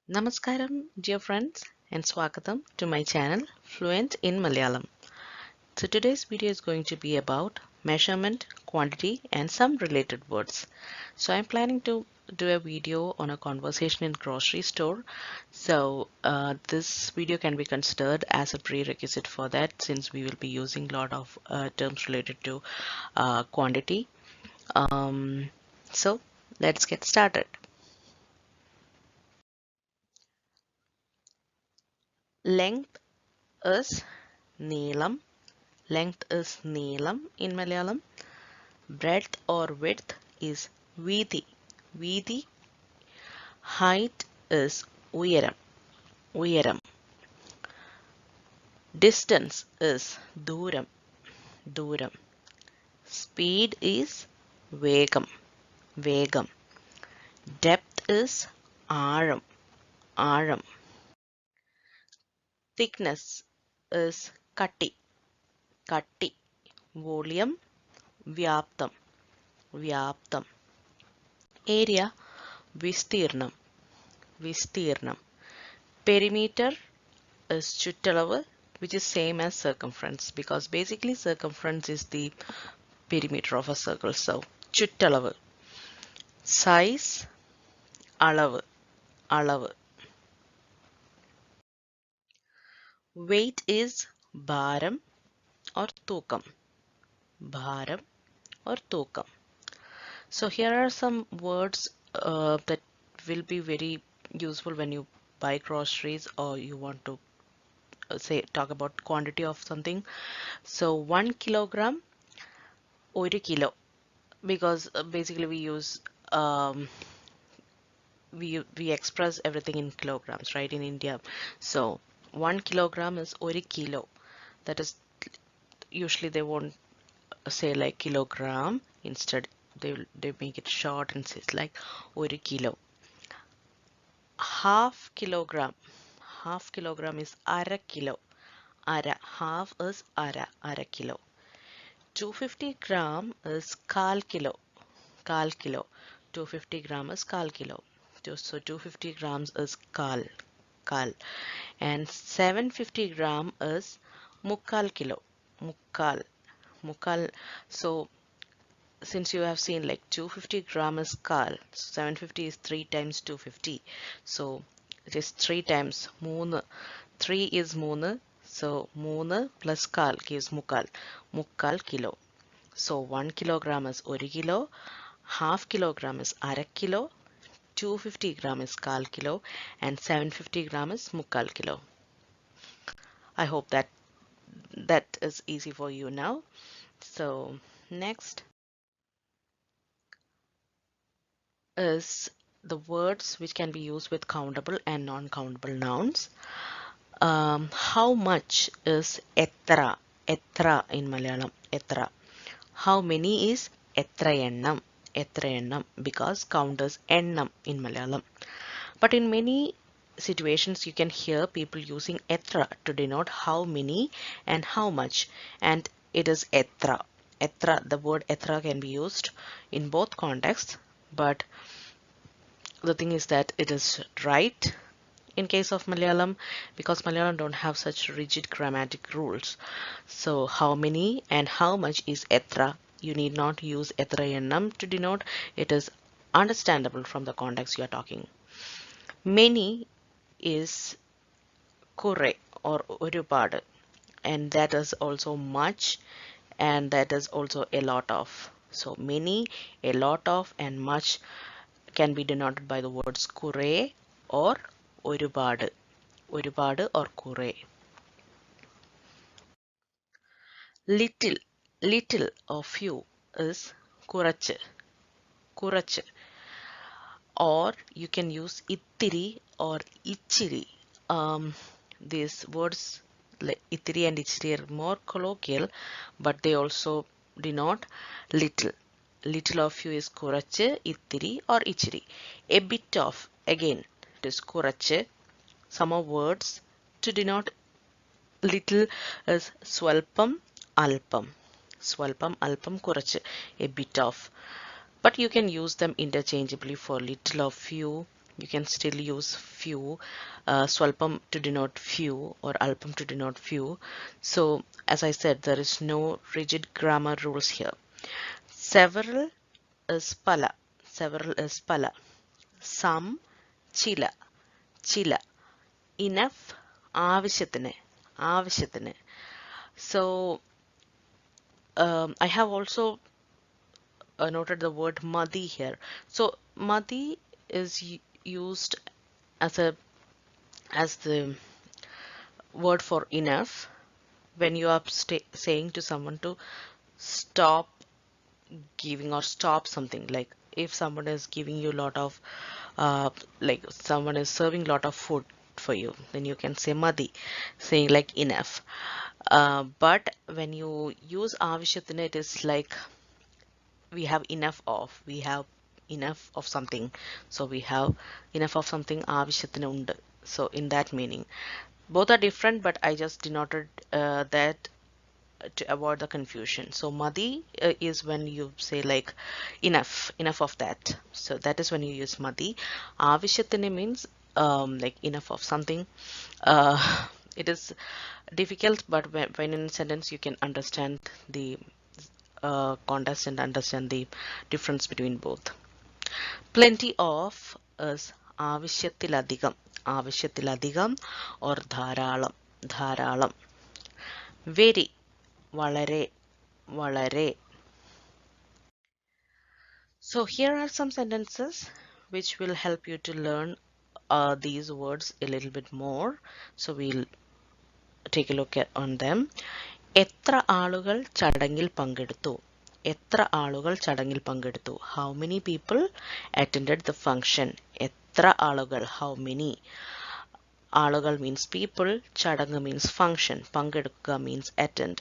Namaskaram, dear friends, and swagatham to my channel Fluent in Malayalam. So today's video is going to be about measurement, quantity, and some related words. So I'm planning to do a video on a conversation in grocery store. So this video can be considered as a prerequisite for that, since we will be using a lot of terms related to quantity. So let's get started. Length is neelam. Length is neelam in Malayalam. Breadth or width is veethi. Veethi. Height is uyaram. Uyaram. Distance is duram. Duram. Speed is vegam. Vegam. Depth is aram. Aram. Thickness is katti. Katti. Volume vyaptam. Vyaptam. Area vistirnam. Vistirnam. Perimeter is chuttalavu, which is same as circumference, because basically circumference is the perimeter of a circle. So chuttalavu. Size alavu. Alavu. Weight is bharam or thookam. Bharam or thookam. So here are some words that will be very useful when you buy groceries or you want to say talk about quantity of something. So 1 kilogram, 1 kilo, because basically we use we express everything in kilograms, right, in India. So 1 kilogram is 1 kilo. That is, usually they won't say like kilogram. Instead they make it short and say it's like 1 kilo. Half kilogram. Half kilogram is ara kilo. Ara. Half is ara kilo. 250 gram is kal kilo. Kal kilo. 250 gram is kal kilo. So 250 grams is kal. Kal. And 750 gram is mukkal kilo. Mukkal. Mukkal. So since you have seen like 250 gram is kal, 750 is 3 times 250. So it is 3 times 3. 3 is 3. So 3 plus kal gives mukkal. Mukkal kilo. So 1 kilogram is 1 kilo. Half kilogram is ara kilo. 250 gram is kal kilo. And 750 gram is mukkal kilo. I hope that is easy for you now. So next is the words which can be used with countable and non-countable nouns. How much is etra? Etra in Malayalam. Etra. How many is etrayennam? Etrayennam, because count is ennam in Malayalam. But in many situations you can hear people using etra to denote how many and how much, and it is etra. Etra, the word etra can be used in both contexts, but the thing is that it is right in case of Malayalam, because Malayalam don't have such rigid grammatic rules. So how many and how much is etra. You need not use etrayennam to denote. It is understandable from the context you are talking. Many is kure or ഒരുപാട്, and that is also much, and that is also a lot of. So many, a lot of, and much can be denoted by the words kure or ഒരുപാട്. ഒരുപാട് or kure. Little, little or few is കുറച്ച്. കുറച്ച്. Or you can use ittiri or ichiri. These words like ittiri and ichiri are more colloquial, but they also denote little. Little of few is കുറച്ച്, ittiri or ichiri. A bit of, again, it is കുറച്ച്. Some of words to denote little is swalpam, alpam. Swalpam, alpam, കുറച്ച്, a bit of. But you can use them interchangeably for little or few, You can still use few, swalpam to denote few or alpam to denote few. So as I said, there is no rigid grammar rules here. Several is pala. Several is pala. Some, chila. Chila. Enough, ആവശ്യത്തിന്. ആവശ്യത്തിന്. So I have also noted the word madi here. So madi is used as the word for enough when you are saying to someone to stop giving or stop something. Like if someone is giving you a lot of like someone is serving a lot of food for you, then you can say madi, saying like enough. But when you use avishyatina, it is like we have enough of something, so we have enough of something avishyathinu undu. So in that meaning, both are different, but I just denoted that to avoid the confusion. So madi is when you say like enough of that, so that is when you use madi. Avishyathinu means like enough of something. uh, it is difficult, but when in a sentence you can understand the context and understand the difference between both. Plenty of is ആവശ്യത്തിലധികം. ആവശ്യത്തിലധികം or ധാരാളം. ധാരാളം. Very, വളരെ, വളരെ. So here are some sentences which will help you to learn these words a little bit more. So we'll take a look on them. എത്ര ആളുകൾ ചടങ്ങിൽ പങ്കെടുത്തു? എത്ര ആളുകൾ ചടങ്ങിൽ പങ്കെടുത്തു? How many people attended the function? എത്ര ആളുകൾ? How many? ആളുകൾ means people, ചടങ്ങ് means function, പങ്കെടുക്കുക means attend.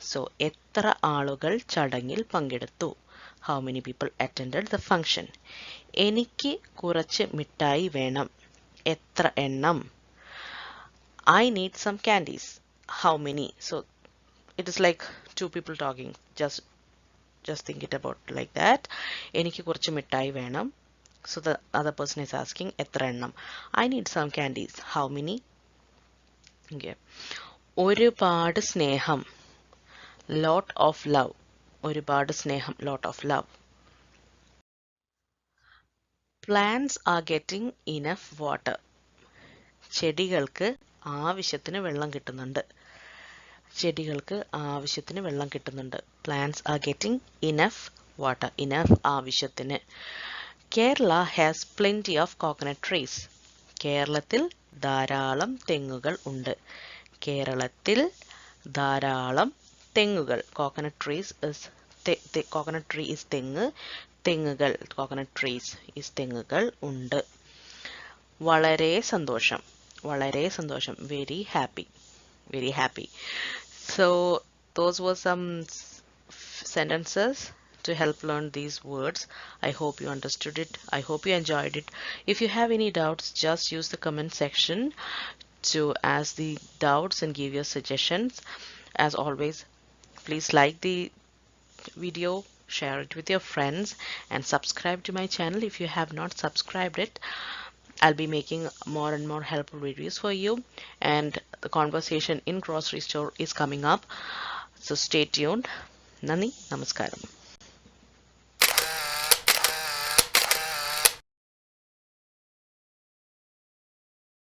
So എത്ര ആളുകൾ ചടങ്ങിൽ പങ്കെടുത്തു? How many people attended the function? എനിക്ക് കുറച്ച് മിഠായി വേണം. എത്ര എണ്ണം? I need some candies. How many? So it is like two people talking. Just think it about like that. എനിക്ക് കുറച്ച് മിഠായി വേണം. So the other person is asking എത്ര എണ്ണം? I need some candies. How many? Okay. ഒരുപാട് സ്നേഹം. Lot of love. ഒരുപാട് സ്നേഹം. Lot of love. Plants are getting enough water. ചെടികൾക്ക് ആവശ്യത്തിന് വെള്ളം കിട്ടുന്നുണ്ട്. ചെടികൾക്ക് ആവശ്യത്തിന് വെള്ളം കിട്ടുന്നുണ്ട്. Plants are getting enough water. Enough ആവശ്യത്തിന്. Kerala has plenty of coconut trees. കേരളത്തിൽ ധാരാളം തെങ്ങുകൾ ഉണ്ട്. കേരളത്തിൽ ധാരാളം തെങ്ങുകൾ. Coconut trees is coconut tree is തെങ്ങ്. തെങ്ങുകൾ coconut trees is തെങ്ങുകൾ ഉണ്ട്. വളരെ സന്തോഷം. വളരെ സന്തോഷം. Very happy. Very happy. So those were some sentences to help learn these words. I hope you understood it. I hope you enjoyed it. If you have any doubts, just use the comment section to ask the doubts and give your suggestions. As always, please like the video, share it with your friends, and subscribe to my channel if you have not subscribed it. I'll be making more and more helpful videos for you, and the conversation in grocery store is coming up, so stay tuned. Nani, namaskaram.